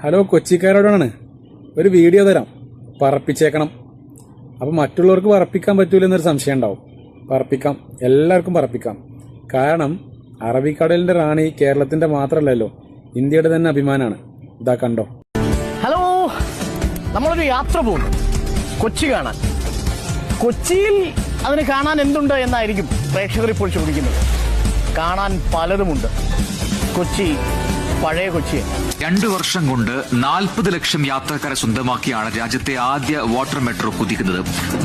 Hello, കൊച്ചിക്കാരോടാണ്. ഒരു video തരാം, പറപ്പിച്ചേക്കണം. അപ്പം മറ്റുള്ളവർക്ക് പറപ്പിക്കാൻ പറ്റൂലെന്നൊരു സംശയം ഉണ്ടാവും. പറപ്പിക്കാം, എല്ലാവർക്കും പറപ്പിക്കാം. കാരണം അറബിക്കടലിന്റെ റാണി കേരളത്തിന്റെ മാത്രമല്ലല്ലോ, ഇന്ത്യയുടെ തന്നെ അഭിമാനമാണ്. ഇതാ കണ്ടോ. ഹലോ, നമ്മളൊരു യാത്ര പോകുന്നു കൊച്ചി കാണാൻ. കൊച്ചിയിൽ അതിന് കാണാൻ എന്തുണ്ട് എന്നായിരിക്കും പ്രേക്ഷകർ ഇപ്പോൾ ചോദിക്കുന്നത്. കാണാൻ പലതുമുണ്ട്. കൊച്ചി പഴയ കൊച്ചി. 2 വർഷം കൊണ്ട് 40 ലക്ഷം യാത്രക്കാരെ സ്വന്തമാക്കിയാണ് രാജ്യത്തെ ആദ്യ വാട്ടർ മെട്രോ കുതിക്കുന്നത്.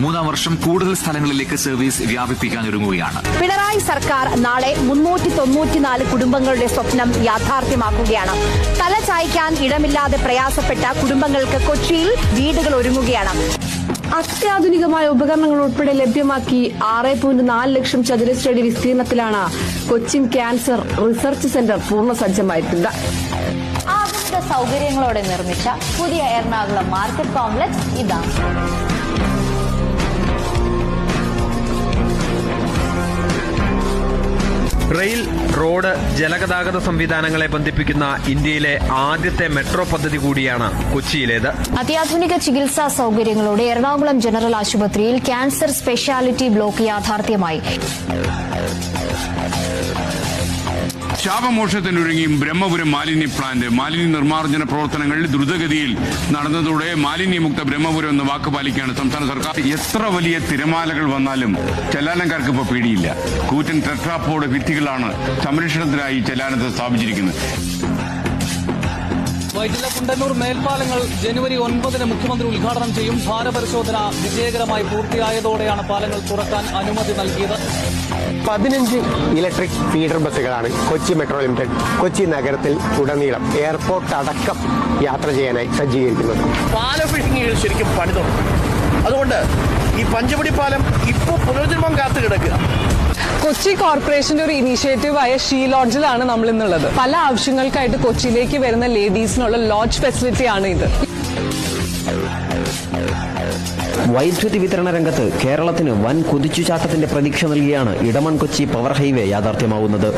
3-ാം വർഷം കൂടുതൽ സ്ഥലങ്ങളിലേക്ക് സർവീസ് വ്യാപിപ്പിക്കാൻ ഒരുങ്ങുകയാണ്. പിണറായി സർക്കാർ നാളെ 394 കുടുംബങ്ങളുടെ സ്വപ്നം യാഥാർത്ഥ്യമാക്കുകയാണ്. തല ചായ്ക്കാൻ ഇടമില്ലാതെ പ്രയാസപ്പെട്ട കുടുംബങ്ങൾക്ക് കൊച്ചിയിൽ വീടുകൾ ഒരുങ്ങുകയാണ്. അത്യാധുനികമായ ഉപകരണങ്ങൾ ഉൾപ്പെടെ ലഭ്യമാക്കി 6.4 ലക്ഷം ചതുരശ്രയടി വിസ്തീർണത്തിലാണ് കൊച്ചിൻ ക്യാൻസർ റിസർച്ച് സെന്റർ പൂർണ്ണസജ്ജമായിട്ടുണ്ട്. ആധുനിക സൗകര്യങ്ങളോടെ നിർമ്മിച്ച പുതിയ എറണാകുളം മാർക്കറ്റ് കോംപ്ലക്സ് ഇതാണ്. റെയിൽ, റോഡ്, ജലഗതാഗത സംവിധാനങ്ങളെ ബന്ധിപ്പിക്കുന്ന ഇന്ത്യയിലെ ആദ്യത്തെ മെട്രോ പദ്ധതി കൂടിയാണ് കൊച്ചിയിലേത്. അത്യാധുനിക ചികിത്സാ സൗകര്യങ്ങളോടെ എറണാകുളം ജനറൽ ആശുപത്രിയിൽ ക്യാൻസർ സ്പെഷ്യാലിറ്റി ബ്ലോക്ക് യാഥാർത്ഥ്യമായി. ശാപമോക്ഷത്തിനൊരുങ്ങി ബ്രഹ്മപുരം മാലിന്യ പ്ലാന്റ് മാലിന്യ നിർമ്മാർജ്ജന പ്രവർത്തനങ്ങൾ ദ്രുതഗതിയിൽ നടന്നതോടെ മാലിന്യമുക്ത ബ്രഹ്മപുരം എന്ന വാക്ക് പാലിക്കുകയാണ് സംസ്ഥാന സർക്കാർ. എത്ര വലിയ തിരമാലകൾ വന്നാലും ചെല്ലാനക്കാർക്ക് ഇപ്പോൾ പേടിയില്ല. കൂറ്റൻ ടെട്രാപോഡ് ഭിത്തികളാണ് സംരക്ഷണത്തിനായി ചെല്ലാനത്ത് സ്ഥാപിച്ചിരിക്കുന്നത്. വൈറ്റില കുണ്ടന്നൂർ മേൽപ്പാലങ്ങൾ ജനുവരി 9 മുഖ്യമന്ത്രി ഉദ്ഘാടനം ചെയ്യും. ഭാരപരിശോധന വിജയകരമായി പൂർത്തിയായതോടെയാണ് പാലങ്ങൾ തുറക്കാൻ അനുമതി നൽകിയത്. 15 ഇലക്ട്രിക് ഫീഡർ ബസ്സുകളാണ് കൊച്ചി മെട്രോ ലിമിറ്റഡ് കൊച്ചി നഗരത്തിൽ ഉടനീളം എയർപോർട്ട് അടക്കം യാത്ര ചെയ്യാനായി സജ്ജീകരിക്കുന്നത്. പാല ഫിഷിംഗുകൾ ശരിക്കും പണി തുടങ്ങും. അതുകൊണ്ട് ഈ പഞ്ചവടി പാലം ഇപ്പോൾ പുനർജന്മം കാത്തു കിടക്കുക. കൊച്ചി കോർപ്പറേഷന്റെ ഒരു ഇനീഷ്യേറ്റീവായ ഷീ ലോഡ്ജിലാണ് നമ്മൾ ഇന്നുള്ളത്. പല ആവശ്യങ്ങൾക്കായിട്ട് കൊച്ചിയിലേക്ക് വരുന്ന ലേഡീസിനുള്ള ലോഡ്ജ് ഫെസിലിറ്റിയാണ് ഇത്. വൈദ്യുതി വിതരണ രംഗത്ത് കേരളത്തിന് വൻ കുതിച്ചുചാട്ടത്തിന്റെ പ്രതീക്ഷ നൽകിയാണ് ഇടമൺ കൊച്ചി പവർ ഹൈവേ യാഥാർത്ഥ്യമാവുന്നത്.